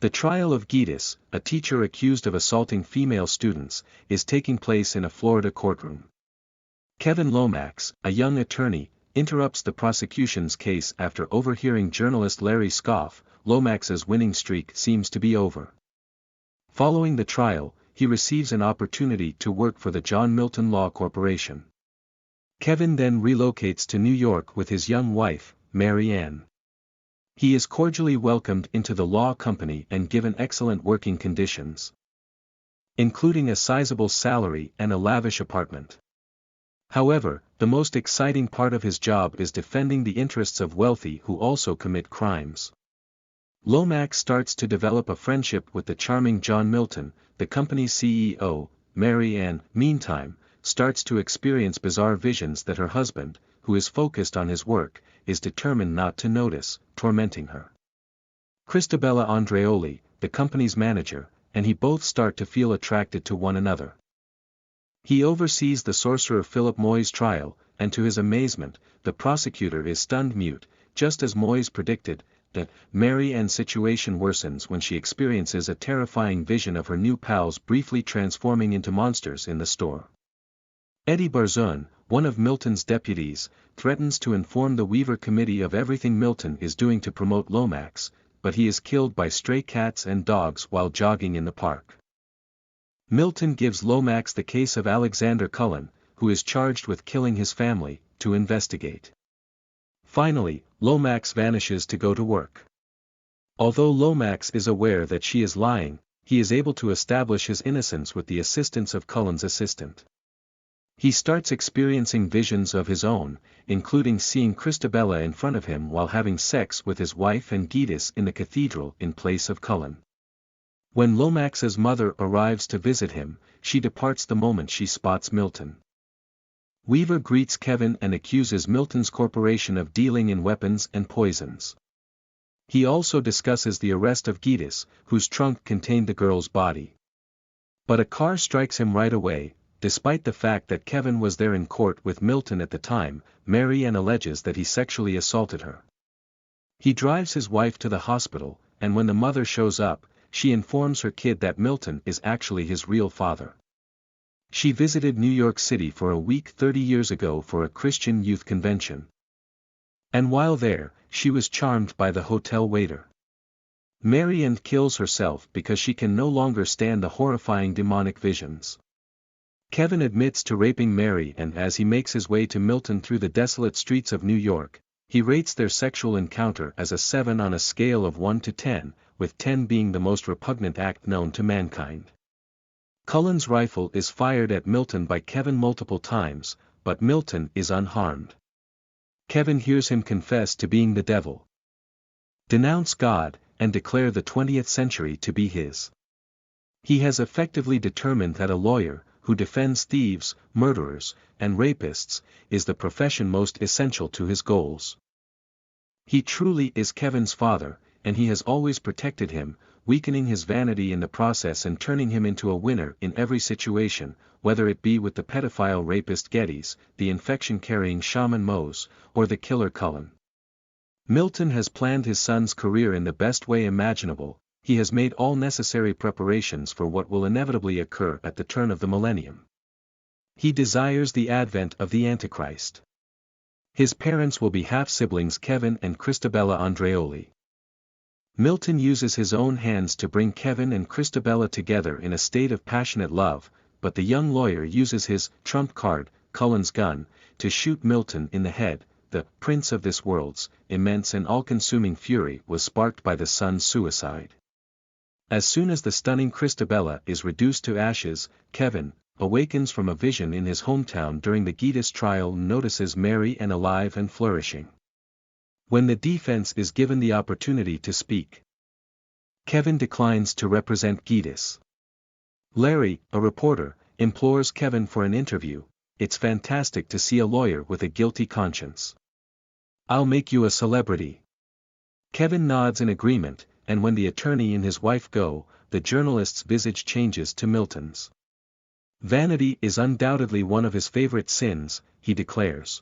The trial of Giedis, a teacher accused of assaulting female students, is taking place in a Florida courtroom. Kevin Lomax, a young attorney, interrupts the prosecution's case after overhearing journalist Larry scoff. Lomax's winning streak seems to be over. Following the trial, he receives an opportunity to work for the John Milton Law Corporation. Kevin then relocates to New York with his young wife, Mary Ann. He is cordially welcomed into the law company and given excellent working conditions, including a sizable salary and a lavish apartment. However, the most exciting part of his job is defending the interests of wealthy who also commit crimes. Lomax starts to develop a friendship with the charming John Milton, the company's CEO. Mary Ann, meantime, starts to experience bizarre visions that her husband, who is focused on his work, is determined not to notice, tormenting her. Christabella Andreoli, the company's manager, and he both start to feel attracted to one another. He oversees the sorcerer Philip Moyes' trial, and to his amazement, the prosecutor is stunned mute, just as Moyes predicted. The Mary Ann's situation worsens when she experiences a terrifying vision of her new pals briefly transforming into monsters in the store. Eddie Barzun, one of Milton's deputies, threatens to inform the Weaver Committee of everything Milton is doing to promote Lomax, but he is killed by stray cats and dogs while jogging in the park. Milton gives Lomax the case of Alexander Cullen, who is charged with killing his family, to investigate. Finally, Lomax vanishes to go to work. Although Lomax is aware that she is lying, he is able to establish his innocence with the assistance of Cullen's assistant. He starts experiencing visions of his own, including seeing Christabella in front of him while having sex with his wife and Giedis in the cathedral in place of Cullen. When Lomax's mother arrives to visit him, she departs the moment she spots Milton. Weaver greets Kevin and accuses Milton's corporation of dealing in weapons and poisons. He also discusses the arrest of Giedis, whose trunk contained the girl's body. But a car strikes him right away. Despite the fact that Kevin was there in court with Milton at the time, Mary Ann alleges that he sexually assaulted her. He drives his wife to the hospital, and when the mother shows up, she informs her kid that Milton is actually his real father. She visited New York City for a week 30 years ago for a Christian youth convention. And while there, she was charmed by the hotel waiter. Mary Ann kills herself because she can no longer stand the horrifying demonic visions. Kevin admits to raping Mary, and as he makes his way to Milton through the desolate streets of New York, he rates their sexual encounter as a 7 on a scale of 1 to 10, with 10 being the most repugnant act known to mankind. Cullen's rifle is fired at Milton by Kevin multiple times, but Milton is unharmed. Kevin hears him confess to being the devil, denounce God, and declare the 20th century to be his. He has effectively determined that a lawyer, who defends thieves, murderers, and rapists, is the profession most essential to his goals. He truly is Kevin's father, and he has always protected him, weakening his vanity in the process and turning him into a winner in every situation, whether it be with the pedophile rapist Giedis, the infection-carrying shaman Moyes, or the killer Cullen. Milton has planned his son's career in the best way imaginable. He has made all necessary preparations for what will inevitably occur at the turn of the millennium. He desires the advent of the Antichrist. His parents will be half-siblings Kevin and Christabella Andreoli. Milton uses his own hands to bring Kevin and Christabella together in a state of passionate love, but the young lawyer uses his trump card, Cullen's gun, to shoot Milton in the head. The prince of this world's immense and all-consuming fury was sparked by the son's suicide. As soon as the stunning Christabella is reduced to ashes, Kevin awakens from a vision in his hometown during the Giedis trial and notices Mary Ann alive and flourishing. When the defense is given the opportunity to speak, Kevin declines to represent Giedis. Larry, a reporter, implores Kevin for an interview. It's fantastic to see a lawyer with a guilty conscience. I'll make you a celebrity. Kevin nods in agreement, and when the attorney and his wife go, the journalist's visage changes to Milton's. Vanity is undoubtedly one of his favorite sins, he declares.